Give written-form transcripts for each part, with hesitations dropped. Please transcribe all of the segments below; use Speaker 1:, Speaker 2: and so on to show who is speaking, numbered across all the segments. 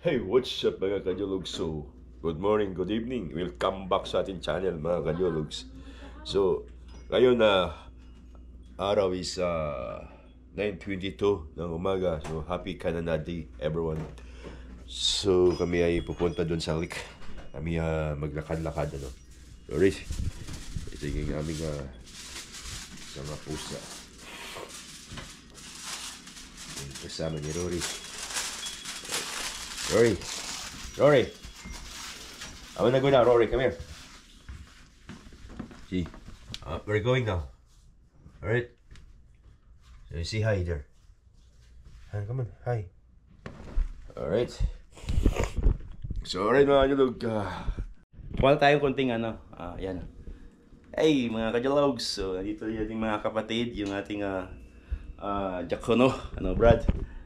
Speaker 1: Hey, what's up mga Kajologs? So, good morning, good evening. Welcome back sa ating channel mga Kajologs. So, ngayon na araw is 9:22 ng umaga. So, happy Canada Day everyone. So, kami ay pupunta doon sa lake. Kami maglakad-lakad ano. Sorry. Ito yung aming mga pusa. Kasama ni Rory. Rory, I wanna go now. Rory, come here. See, we're going now. All right. So you say hi there. Hi, come on, hi. All right. So alright mga kalog.
Speaker 2: Wala tayong konting yan. Hey mga kajalogs, so nandito yung ating mga kapatid, yung ating Jacono, Brad.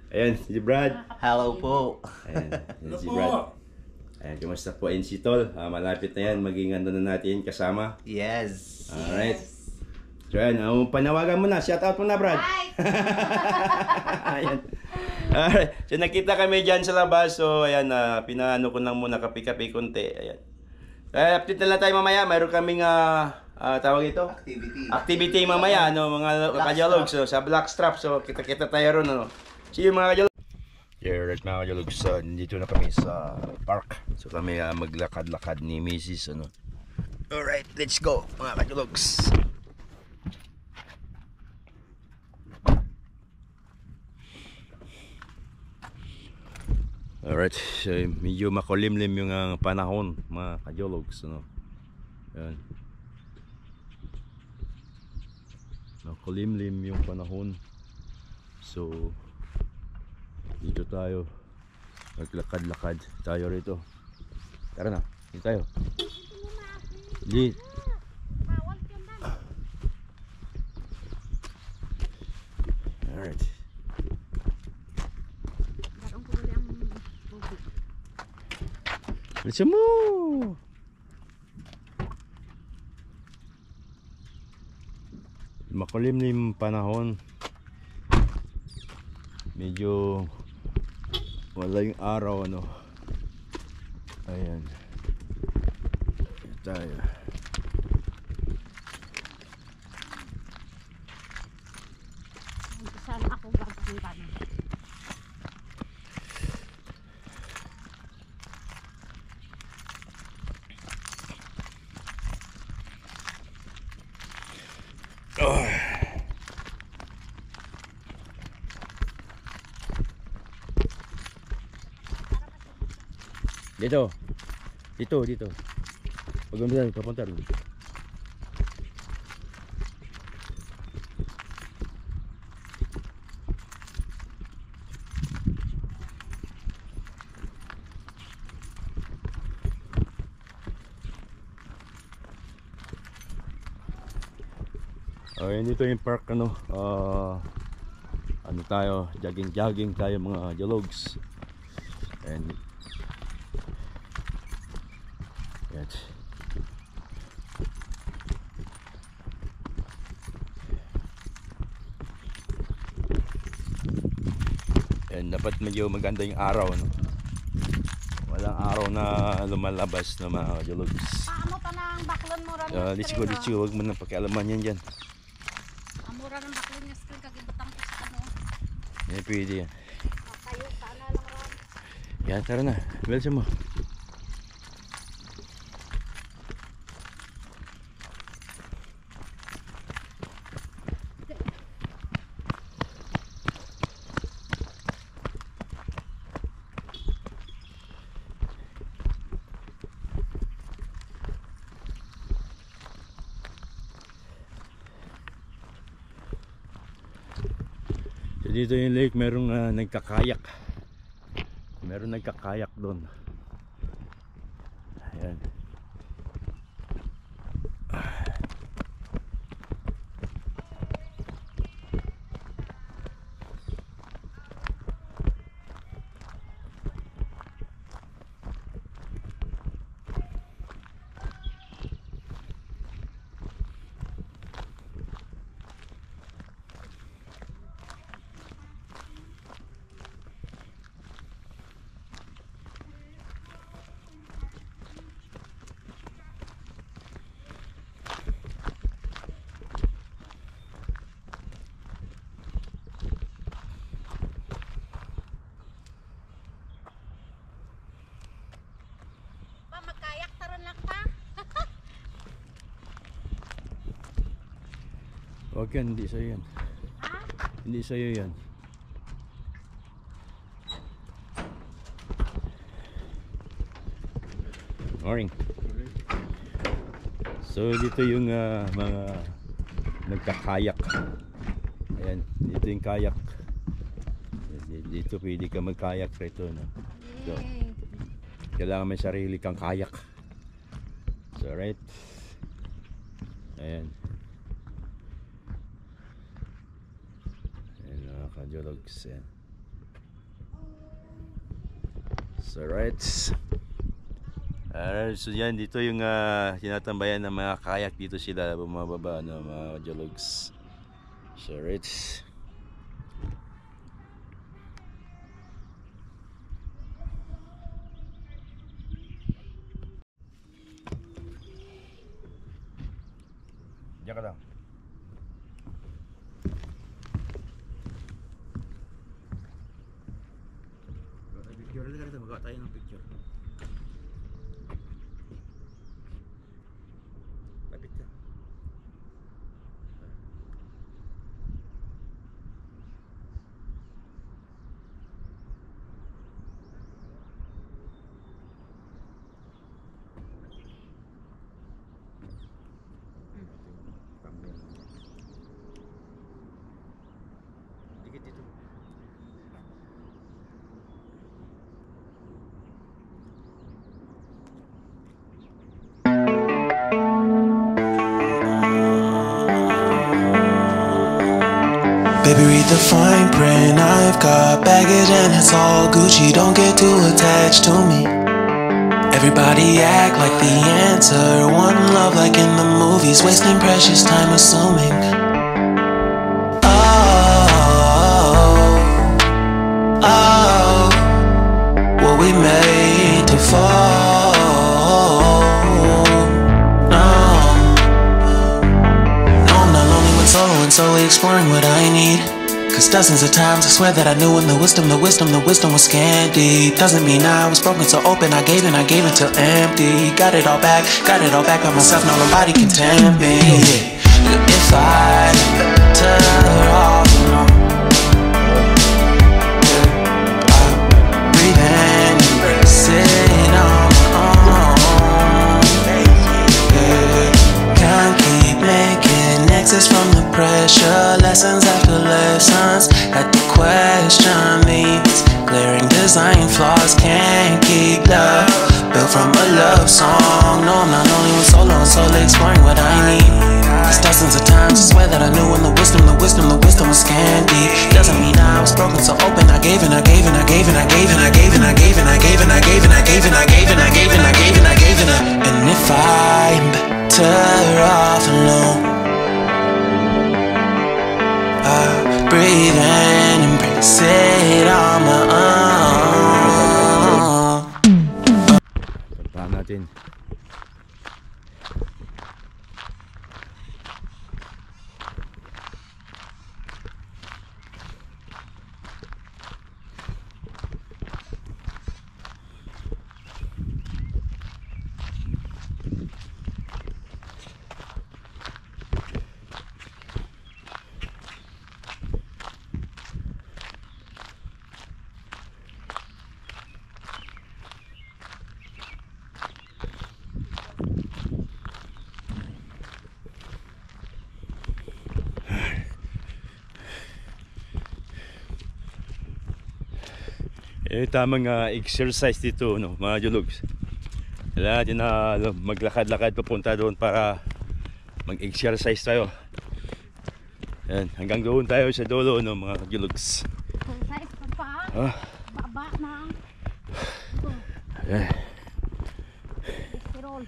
Speaker 2: Ayan, si Brad.
Speaker 3: Hello po.
Speaker 2: Ayan, si Brad. Ayan, kumusta po si Tol? Malapit na yan, maging na natin kasama.
Speaker 3: Yes.
Speaker 2: Alright. So ayan, panawagan mo na, shout out mo na Brad.
Speaker 4: Hi!
Speaker 2: Ayan. Alright, so nakita kami dyan sa labas, so ayan, pinaano ko lang muna kapi-kapi konti. Ayan. Update na lang tayo mamaya, mayroon kaming tawag ito? Activity mamaya, mga kajalogs, so, sa Blackstrap, so kita-kita tayo ron, See you mga kajalogs.
Speaker 1: Yeah, right mga kajalogs, nandito na kami sa park. So kami maglakad-lakad ni Mrs. Alright, let's go mga kajalogs. Alright, so, medyo makulimlim yung panahon mga kajologs Yan. Makulimlim yung panahon. So dito tayo maglakad-lakad tayo rito. Tara na, dito tayo. Alright. Let's move. Makulimlim panahon. Medyo wala yung araw Ayan. Tayo.
Speaker 4: Sana ako gagawin.
Speaker 1: Dito. Pag umisan, papunta rin. Dito yung park tayo, jogging tayo mga jalogs. And yan. And dapat medyo maganda yung araw walang araw na lumalabas na mga jalogs.
Speaker 4: Paano pa ng baklon mo rin?
Speaker 1: Let's go, wag mo nang pakialaman yan dyan.
Speaker 4: Amura ng baklon niya screen kagibutang ko sa
Speaker 1: Pwede yan.
Speaker 4: Tayo sana lang ron.
Speaker 1: Yan, tara na. Welcome mo. So dito yung lake, merong nagkakayak. Meron nagkakayak doon. Ayan.
Speaker 2: Huwag yan, hindi sa'yo yan. Hindi sa'yo yan. Morning. So dito yung mga nagkakayak. Ayan, dito yung kayak. Dito pwede ka magkayak rito, no? So, kailangan may sarili kang kayak. So right. Ayan. Ayan mga kajologs. Ayan. So right. So yan, dito yung tinatambayan ng mga kayak. Dito sila bumababa, no, mga kajologs. So right. Diyan ka lang. Picture ulit ka rito, magawa tayo ng picture. Lapit ka. Dikit dito.
Speaker 3: Baby, read the fine print. I've got baggage and it's all Gucci. Don't get too attached to me. Everybody act like the answer. One love like in the movies. Wasting precious time assuming. Oh, what we made to fall. And slowly exploring what I need. Cause dozens of times I swear that I knew when the wisdom was scanty. Doesn't mean I was broken, so open I gave until empty. Got it all back by myself, now nobody can tempt me. If I turn off, breathe in, embrace it on my own. Can't keep making exits from the pressure, lessons after lessons. Had to question these glaring design flaws. Can't keep love built from a love song. No, I'm not lonely with solo and slowly exploring what I need. Cause dozens of times I swear that I knew when the wisdom was scanty. Doesn't mean I was broken, so open I gave and I gave and I gave and I gave and I gave and I gave and I gave and I gave and I gave and I gave and I gave and I gave and I gave and I. And if I'm better off alone, breathe in, embrace it on my own.
Speaker 2: Puntahan natin. Tamang exercise dito, no, mga jologs. Kailangan natin na maglakad-lakad papunta doon para mag-exercise tayo. Ayan, hanggang doon tayo sa dulo, no, mga jologs.
Speaker 4: Exercise pa pa. Baba na.
Speaker 2: Ayan.
Speaker 4: Tirol.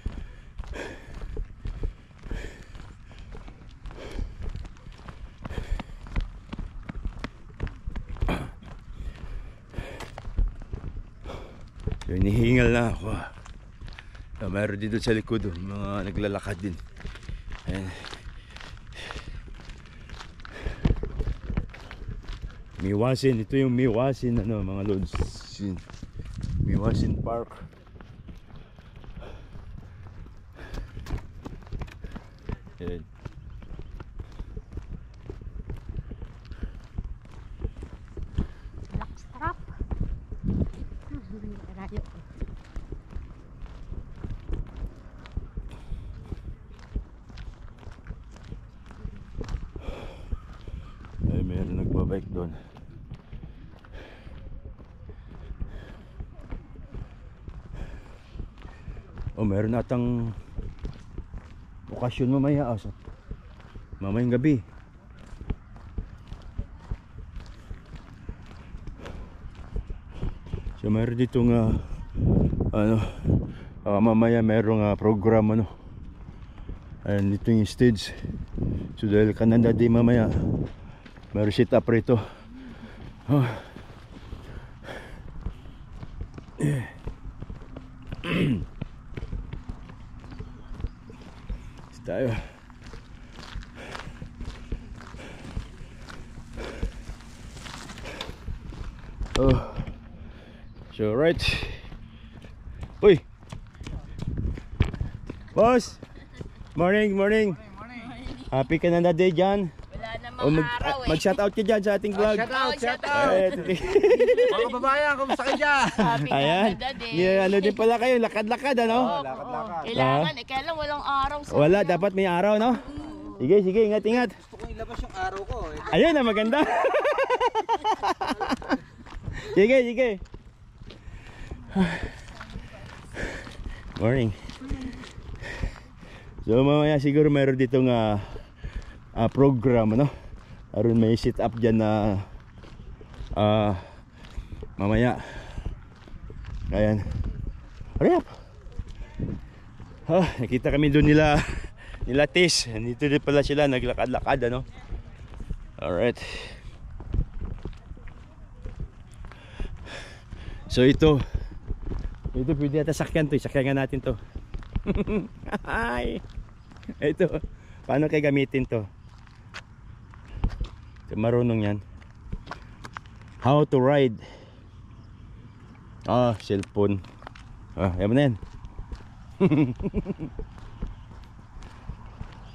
Speaker 2: So, hinihingal na ako. Mayroon dito sa likod, mga naglalakad din. Ayan. Miwasin, ito yung Miwasin, ano, mga lods. Miwasin Park. Ayan.
Speaker 4: Layo.
Speaker 2: Ay, meron nagbabike doon. Oh, meron atang okasyon mamaya. Mamayang gabi. So meron ditong mamaya merong program and ito yung stage. So dahil Canada Day mamaya, meron sit up rito. Tayo. So right. Uy. Boss. Morning. Happy Canada Day dyan.
Speaker 5: Wala namang araw eh.
Speaker 2: Mag-shout out ka dyan sa ating vlog.
Speaker 5: Shout out.
Speaker 6: Mga kababayan, kumusta kayo dyan?
Speaker 5: Happy
Speaker 2: Ayan.
Speaker 5: Canada Day.
Speaker 2: Yeah, ano din pala kayo, lakad-lakad ano?
Speaker 6: Lakad-lakad.
Speaker 5: Kailangan kaya lang walang araw sa
Speaker 2: Wala, dapat may araw no? Sige, ingat.
Speaker 6: Gusto kong ilabas yung araw ko.
Speaker 2: Ayun na, maganda. Sige. Morning. So mamaya siguro mayroon ditong program Aron may sit up dyan na mamaya. Ayan. Hurry up. Nakita kami doon nila Tis. Dito din pala sila naglakad-lakad Alright. So ito pwede ata sakyan to. Sakyan nga natin to. Ay. Ito. Paano kayo gamitin to? Marunong yan. How to ride. Cellphone. Yan mo na yan.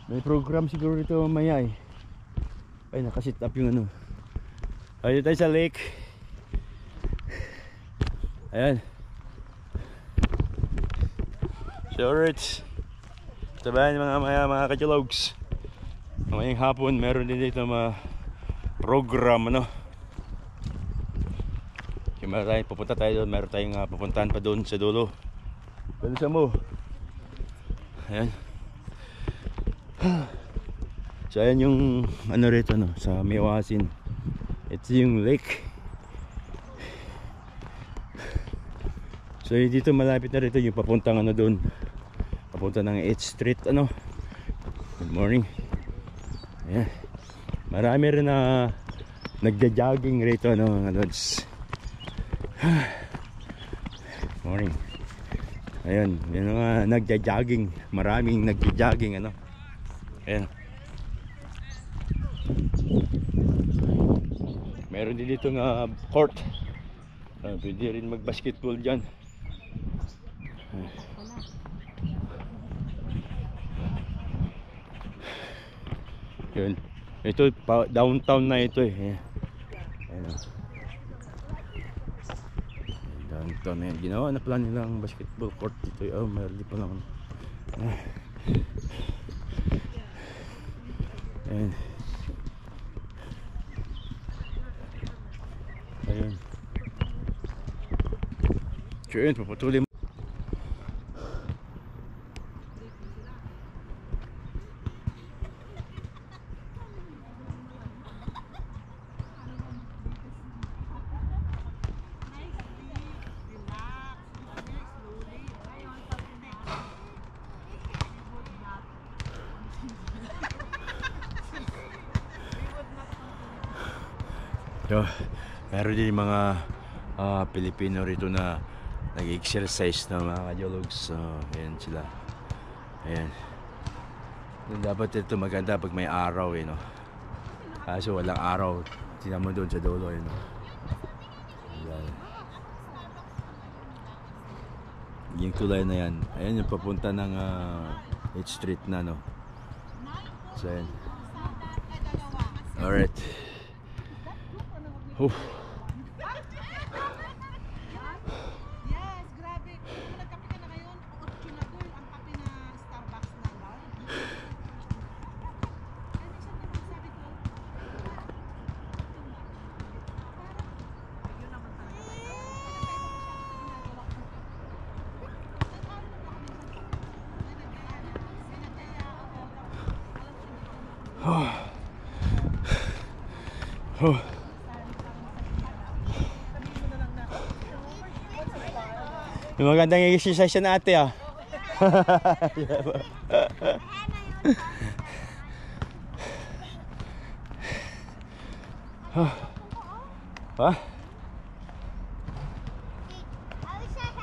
Speaker 2: May program siguro dito mamaya eh. Ay, nakasit up yung Ayun tayo sa lake. Ayan. So alright. Sabahan mga kachalogs. Mamayang hapon meron din dito program Kaya pupunta tayo doon. Meron tayong pupuntahan pa doon sa dulo. Doon sa mo. Ayan. So ayan yung rito sa Miwasin. Ito yung lake. So dito malapit na rito yung papuntang doon. Papunta ng 8th Street Good morning. Ayan. Marami rin na nagja-jogging rito mga lods. Morning. Ayan, yun nagja-jogging. Maraming nagja-jogging Ayan. Meron din dito court. Pwede rin mag-basketball dyan. Yun. Ito downtown na ito eh. Ayan. Downtown na yan. Ginawa na pala nilang basketball court dito. Meron din pala Ayan. Ayun. So yun, papatuloy mo. So, meron din mga Pilipino rito na nag-exercise na mga kajologs. So, ayan sila. Ayan. Dapat ito maganda pag may araw Kaso walang araw. Tingnan mo doon sa dulo Ayan. Yung tulay na yan. Ayan yung papunta ng 8th Street na So ayan. Alright. Oh. Yung magandang exercise na ate ah. Ha?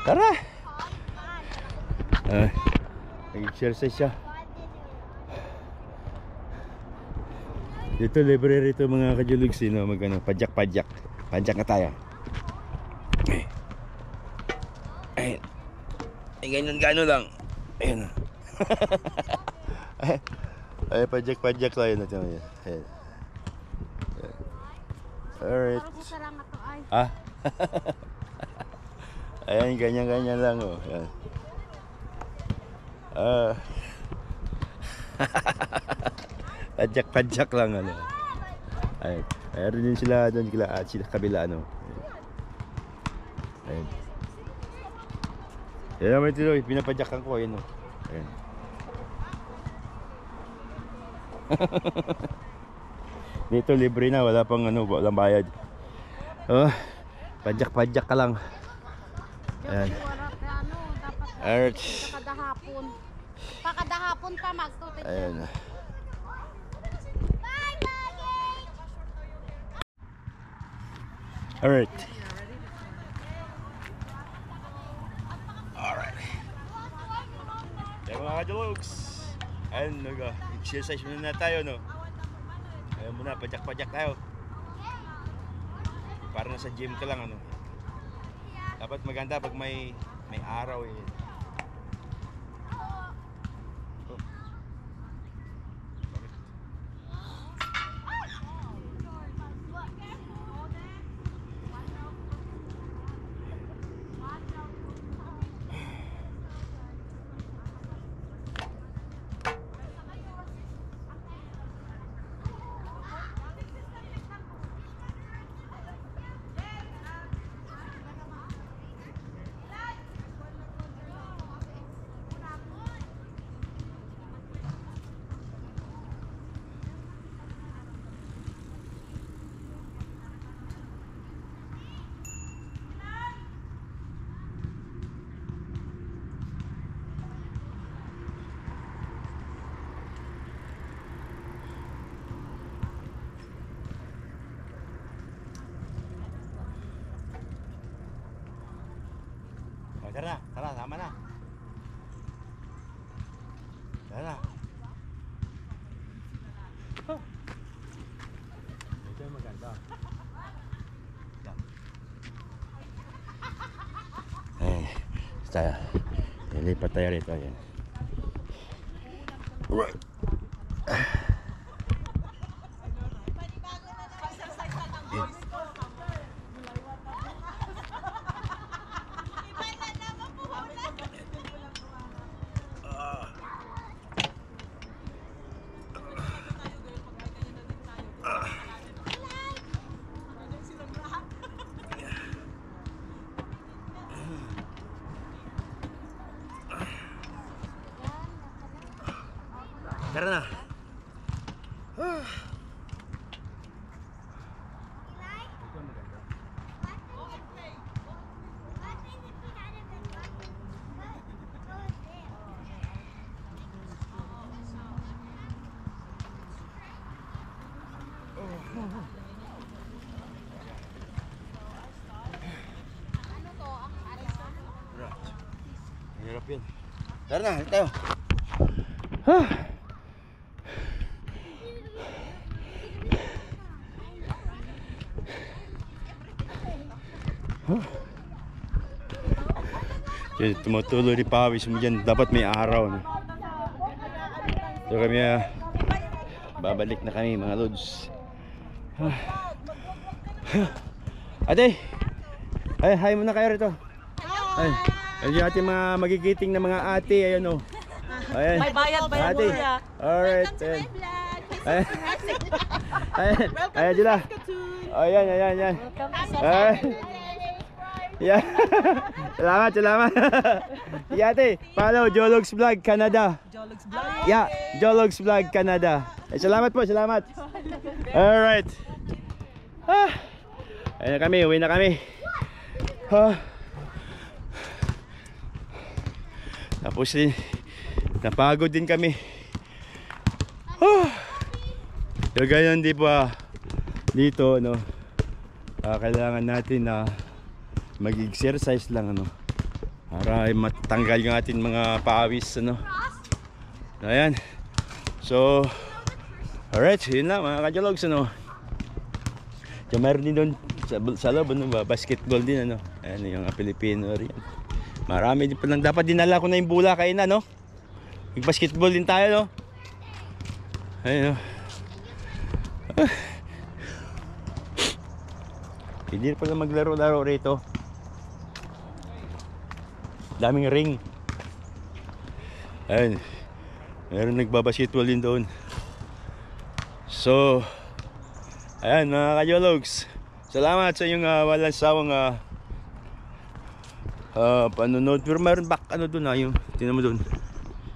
Speaker 2: Tara! Nag-exercise siya. Dito libre rito mga kajulugs, no? Magano, padyak-padyak. Padyak na tayo. Ayun. Ay, ganyan-gano lang. Ayun. Ay, padyak-padyak tayo na tayo. Ayun. Alright.
Speaker 4: Parang sarang ato ay.
Speaker 2: Ah? Ayan, ganyan-ganyan lang, oh. Ayan. Padyak-padyak lang, ano. Ayun. Ayun din sila doon, sila kabila, ano. Ayun. Yan naman ito, pinapadyakan ko, ayun, oh. Ayun. Dito libre na, wala pang ano, walang bayad. Oh, padyak-padyak ka lang. Ayan.
Speaker 4: Ano, dapat
Speaker 2: Alright.
Speaker 4: pakadahapon. Pakadahapon pa magtutin.
Speaker 2: Ayan. Alright. Alright. Yan mga kajulogs. Ayan, nag-exercise muna na tayo, no? Ayan muna, padyak-padyak tayo. Para nasa gym ka lang, ano? Dapat maganda pag may araw, eh. Tara, tama na. Tara. Ito yung maganda. Eh, tayo. Lilipat tayo rito. Ayan. Right. Tara na. Hirap yun. Tara na, tayo. Tumutuloy di pawis mo dyan. Dapat may araw, no? So kami babalik na kami mga lods. Ate, ay hi muna kayo rito. Ay, yung ating mga magigiting na mga ate. Ayan, o. Ayan.
Speaker 5: May bayad ba
Speaker 2: ate.
Speaker 5: yan?
Speaker 2: Alright. Ayan. Ayan. Ayan sila. Ayan, ayan, ayan. Ayan. Yeah. Salamat. Ate, follow Jologs Vlog Canada.
Speaker 5: Jologs Vlog?
Speaker 2: Yeah, Jologs Vlog Canada. Salamat po, salamat. Alright. Ayun na kami, uwi na kami. Tapos din, napagod din kami. So ganyan di pa dito, no, kailangan natin na mag-exercise lang, ano, para matanggal yung ating mga pawis, ano. Ayan. So alright, yun lang mga kajologs, ano. So meron din doon sa loob, ano ba, basketball din, ano. Ayan yung Pilipino rin. Marami din pa lang. Dapat dinala ko na yung bula kayo na, no. Mag-basketball din tayo, no. Ayun, no. Hindi pala maglaro-laro rito. Daming ring. Ayun. Meron nagbabasketball din doon. So ayan mga kajologs, salamat sa inyong walang sawang panonood. Pero mayroon back ano doon, yung tingnan mo doon.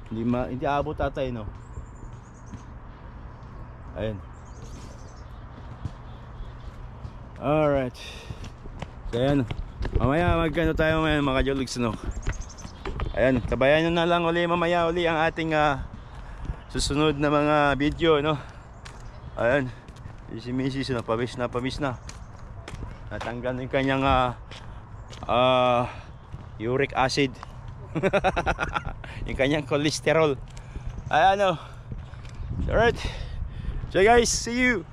Speaker 2: Hindi abot tatay, no. Ayan. Alright. So ayan, mamaya magkano tayo mamaya mga kajologs, no. Ayan, tabayan nyo na lang uli mamaya uli ang ating susunod na mga video, no. Ayan, si Mrs. Napawis na. Natanggal yung kanyang uric acid. Yung kanyang cholesterol. Ayan, no. Alright. So guys, see you.